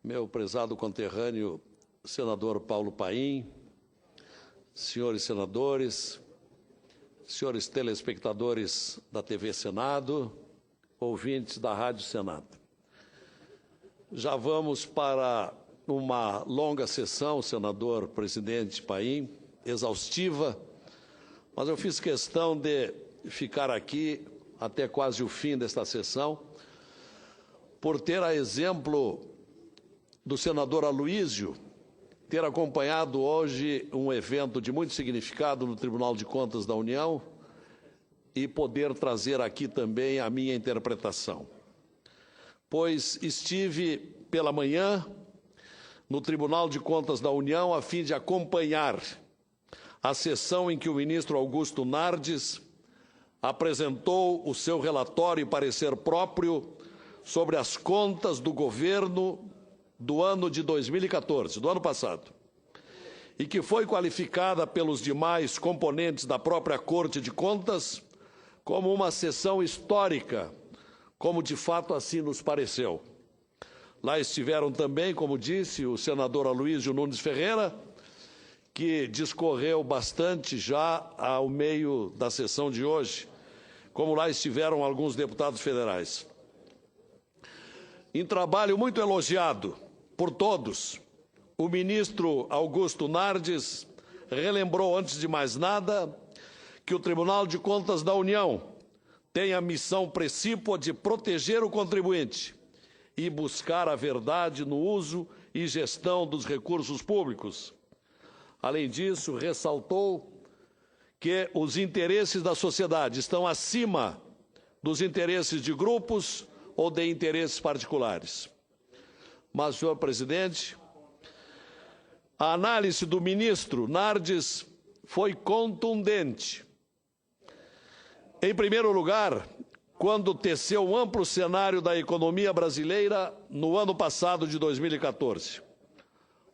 meu prezado conterrâneo, senador Paulo Paim, senhores senadores, senhores telespectadores da TV Senado, ouvintes da Rádio Senado. Já vamos para uma longa sessão, senador presidente Paim, exaustiva, mas eu fiz questão de ficar aqui até quase o fim desta sessão, por ter a exemplo do senador Aloísio, ter acompanhado hoje um evento de muito significado no Tribunal de Contas da União e poder trazer aqui também a minha interpretação. Pois estive pela manhã no Tribunal de Contas da União a fim de acompanhar a sessão em que o ministro Augusto Nardes apresentou o seu relatório e parecer próprio sobre as contas do governo do ano de 2014, do ano passado, e que foi qualificada pelos demais componentes da própria Corte de Contas como uma sessão histórica, como de fato assim nos pareceu. Lá estiveram também, como disse, o senador Aloísio Nunes Ferreira, que discorreu bastante já ao meio da sessão de hoje, como lá estiveram alguns deputados federais. Em trabalho muito elogiado por todos, o ministro Augusto Nardes relembrou, antes de mais nada, que o Tribunal de Contas da União tem a missão precípua de proteger o contribuinte e buscar a verdade no uso e gestão dos recursos públicos. Além disso, ressaltou que os interesses da sociedade estão acima dos interesses de grupos ou de interesses particulares. Mas, senhor presidente, a análise do ministro Nardes foi contundente. Em primeiro lugar, quando teceu um amplo cenário da economia brasileira no ano passado de 2014,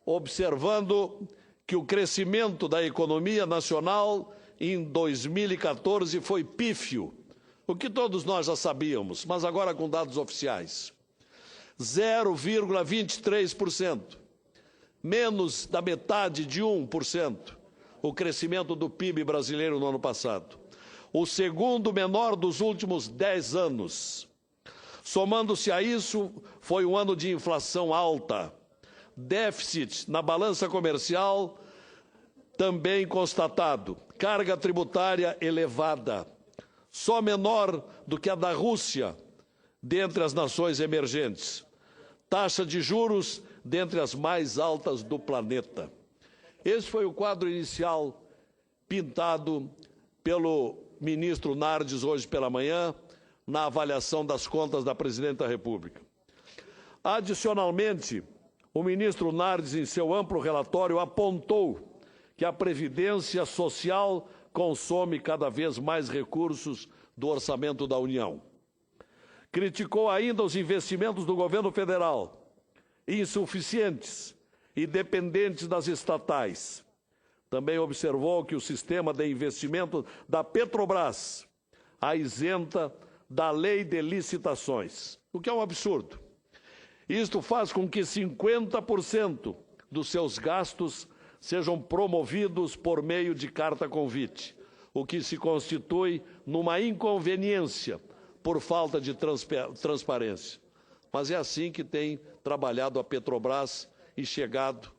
observando que o crescimento da economia nacional em 2014 foi pífio, o que todos nós já sabíamos, mas agora com dados oficiais. 0,23%, menos da metade de 1%, o crescimento do PIB brasileiro no ano passado. O segundo menor dos últimos 10 anos. Somando-se a isso, foi um ano de inflação alta. Déficit na balança comercial também constatado. Carga tributária elevada, só menor do que a da Rússia, dentre as nações emergentes. Taxa de juros dentre as mais altas do planeta. Esse foi o quadro inicial pintado pelo ministro Nardes hoje pela manhã, na avaliação das contas da Presidente da República. Adicionalmente, o ministro Nardes, em seu amplo relatório, apontou que a Previdência Social consome cada vez mais recursos do orçamento da União. Criticou ainda os investimentos do governo federal, insuficientes e dependentes das estatais. Também observou que o sistema de investimento da Petrobras a isenta da lei de licitações, o que é um absurdo. Isto faz com que 50% dos seus gastos sejam promovidos por meio de carta-convite, o que se constitui numa inconveniência por falta de transparência. Mas é assim que tem trabalhado a Petrobras e chegado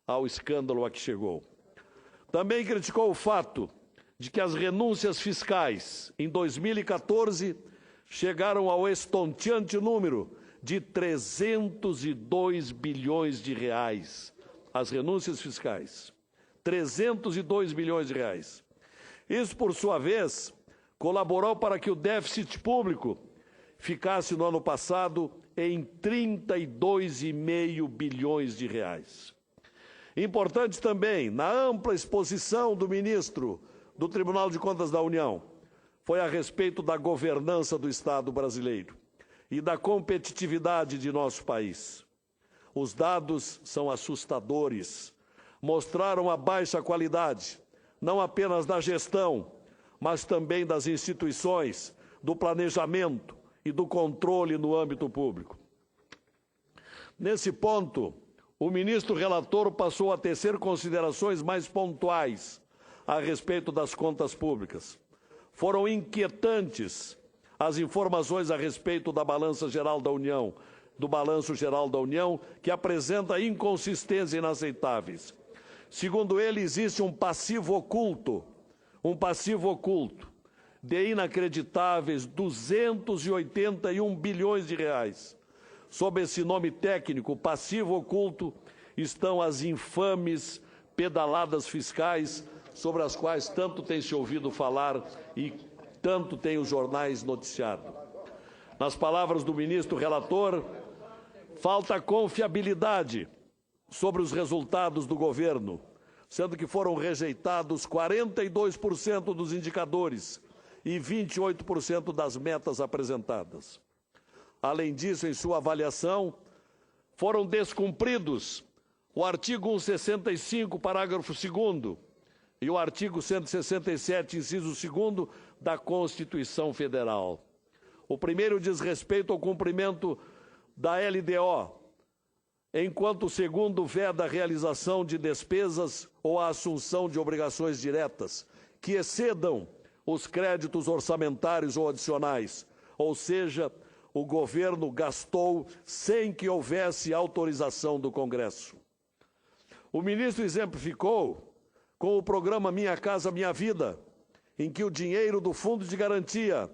ao escândalo a que chegou. Também criticou o fato de que as renúncias fiscais em 2014 chegaram ao estonteante número de 302 bilhões de reais. As renúncias fiscais, 302 bilhões de reais. Isso, por sua vez, colaborou para que o déficit público ficasse no ano passado em 32,5 bilhões de reais. Importante também, na ampla exposição do ministro do Tribunal de Contas da União, foi a respeito da governança do Estado brasileiro e da competitividade de nosso país. Os dados são assustadores, mostraram a baixa qualidade, não apenas da gestão, mas também das instituições, do planejamento e do controle no âmbito público. Nesse ponto, o ministro relator passou a tecer considerações mais pontuais a respeito das contas públicas. Foram inquietantes as informações a respeito da Balança Geral da União, do Balanço Geral da União, que apresenta inconsistências inaceitáveis. Segundo ele, existe um passivo oculto de inacreditáveis 281 bilhões de reais. Sob esse nome técnico, passivo oculto, estão as infames pedaladas fiscais sobre as quais tanto tem se ouvido falar e tanto tem os jornais noticiado. Nas palavras do ministro relator, falta confiabilidade sobre os resultados do governo, sendo que foram rejeitados 42% dos indicadores e 28% das metas apresentadas. Além disso, em sua avaliação, foram descumpridos o artigo 165, parágrafo 2º, e o artigo 167, inciso 2º, da Constituição Federal. O primeiro diz respeito ao cumprimento da LDO, enquanto o segundo veda a realização de despesas ou a assunção de obrigações diretas que excedam os créditos orçamentários ou adicionais, ou seja, o governo gastou sem que houvesse autorização do Congresso. O ministro exemplificou com o programa Minha Casa Minha Vida, em que o dinheiro do Fundo de Garantia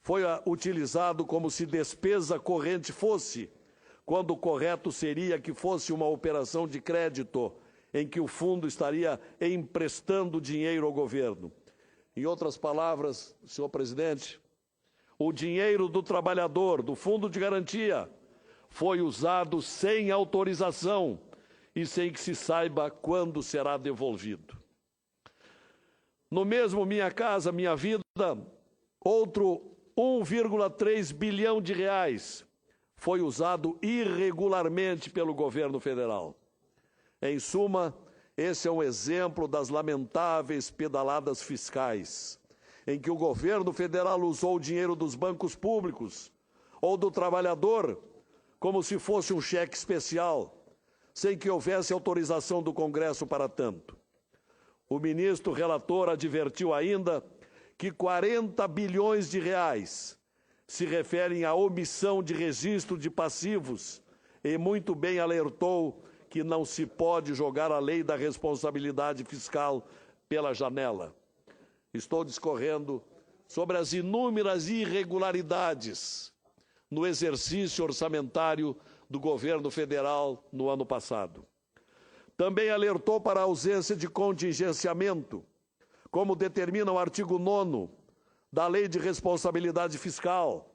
foi utilizado como se despesa corrente fosse, quando o correto seria que fosse uma operação de crédito, em que o fundo estaria emprestando dinheiro ao governo. Em outras palavras, senhor presidente, o dinheiro do trabalhador, do Fundo de Garantia, foi usado sem autorização e sem que se saiba quando será devolvido. No mesmo Minha Casa Minha Vida, outro 1,3 bilhão de reais foi usado irregularmente pelo governo federal. Em suma, esse é um exemplo das lamentáveis pedaladas fiscais, em que o governo federal usou o dinheiro dos bancos públicos ou do trabalhador como se fosse um cheque especial, sem que houvesse autorização do Congresso para tanto. O ministro relator advertiu ainda que 40 bilhões de reais se referem à omissão de registro de passivos e muito bem alertou que não se pode jogar a lei da responsabilidade fiscal pela janela. Estou discorrendo sobre as inúmeras irregularidades no exercício orçamentário do governo federal no ano passado. Também alertou para a ausência de contingenciamento, como determina o artigo 9º da Lei de Responsabilidade Fiscal,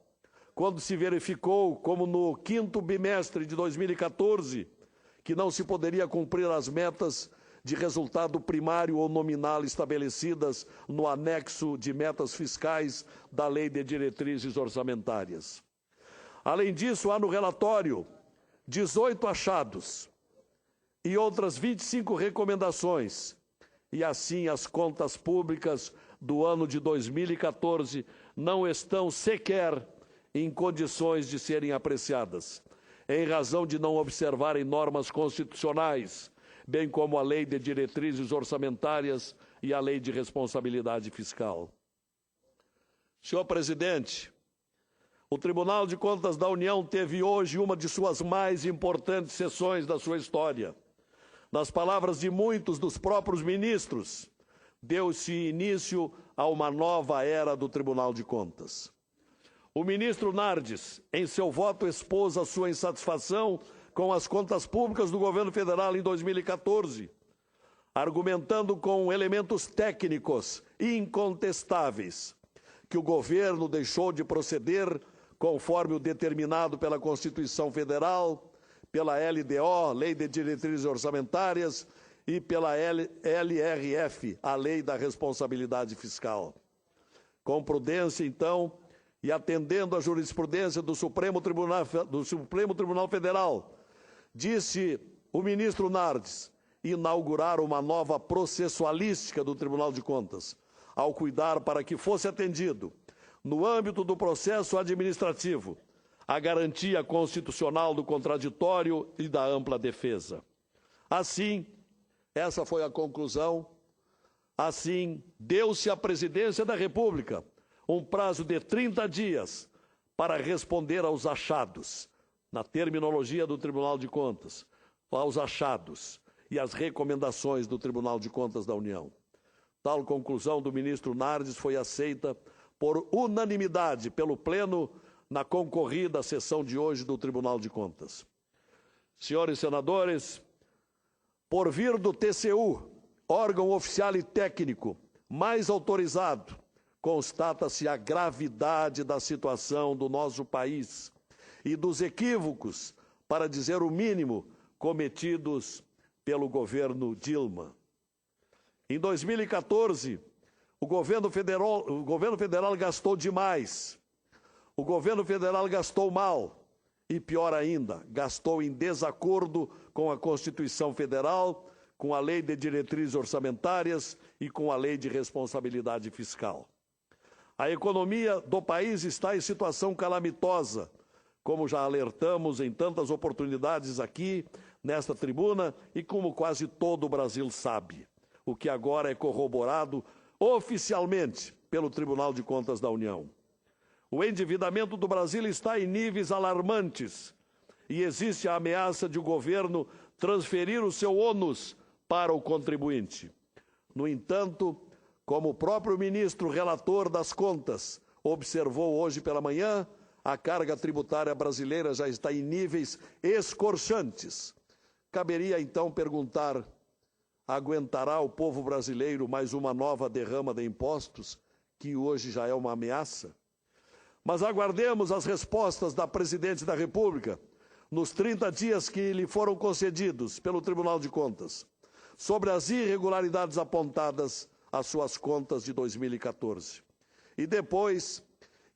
quando se verificou, como no 5º bimestre de 2014, que não se poderia cumprir as metas de resultado primário ou nominal estabelecidas no anexo de metas fiscais da Lei de Diretrizes Orçamentárias. Além disso, há no relatório 18 achados e outras 25 recomendações, e assim as contas públicas do ano de 2014 não estão sequer em condições de serem apreciadas, em razão de não observarem normas constitucionais, bem como a Lei de Diretrizes Orçamentárias e a Lei de Responsabilidade Fiscal. Senhor presidente, o Tribunal de Contas da União teve hoje uma de suas mais importantes sessões da sua história. Nas palavras de muitos dos próprios ministros, deu-se início a uma nova era do Tribunal de Contas. O ministro Nardes, em seu voto, expôs a sua insatisfação com as contas públicas do governo federal em 2014, argumentando com elementos técnicos incontestáveis que o governo deixou de proceder conforme o determinado pela Constituição Federal, pela LDO, Lei de Diretrizes Orçamentárias, e pela LRF, a Lei da Responsabilidade Fiscal. Com prudência, então, e atendendo à jurisprudência do Supremo Tribunal Federal, disse o ministro Nardes inaugurar uma nova processualística do Tribunal de Contas, ao cuidar para que fosse atendido, no âmbito do processo administrativo, a garantia constitucional do contraditório e da ampla defesa. Assim, essa foi a conclusão, assim, deu-se à Presidência da República um prazo de 30 dias para responder aos achados, na terminologia do Tribunal de Contas, aos achados e às recomendações do Tribunal de Contas da União. Tal conclusão do ministro Nardes foi aceita por unanimidade pelo Pleno na concorrida sessão de hoje do Tribunal de Contas. Senhores senadores, por vir do TCU, órgão oficial e técnico mais autorizado, constata-se a gravidade da situação do nosso país e dos equívocos, para dizer o mínimo, cometidos pelo governo Dilma. Em 2014, o governo federal gastou demais. O governo federal gastou mal e, pior ainda, gastou em desacordo com a Constituição Federal, com a Lei de Diretrizes Orçamentárias e com a Lei de Responsabilidade Fiscal. A economia do país está em situação calamitosa, como já alertamos em tantas oportunidades aqui, nesta tribuna, e como quase todo o Brasil sabe, o que agora é corroborado oficialmente pelo Tribunal de Contas da União. O endividamento do Brasil está em níveis alarmantes e existe a ameaça de o governo transferir o seu ônus para o contribuinte. No entanto, como o próprio ministro relator das contas observou hoje pela manhã, a carga tributária brasileira já está em níveis escorchantes. Caberia então perguntar: aguentará o povo brasileiro mais uma nova derrama de impostos, que hoje já é uma ameaça? Mas aguardemos as respostas da Presidente da República, nos 30 dias que lhe foram concedidos pelo Tribunal de Contas, sobre as irregularidades apontadas às suas contas de 2014. E depois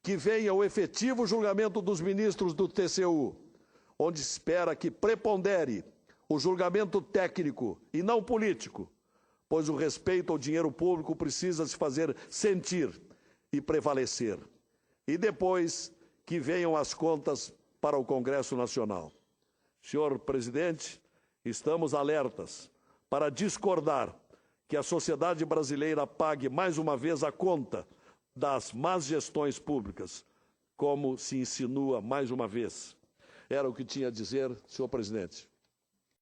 que venha o efetivo julgamento dos ministros do TCU, onde espera que prepondere o julgamento técnico e não político, pois o respeito ao dinheiro público precisa se fazer sentir e prevalecer. E depois que venham as contas para o Congresso Nacional. Senhor presidente, estamos alertas para discordar que a sociedade brasileira pague mais uma vez a conta das más gestões públicas, como se insinua mais uma vez. Era o que tinha a dizer, senhor presidente.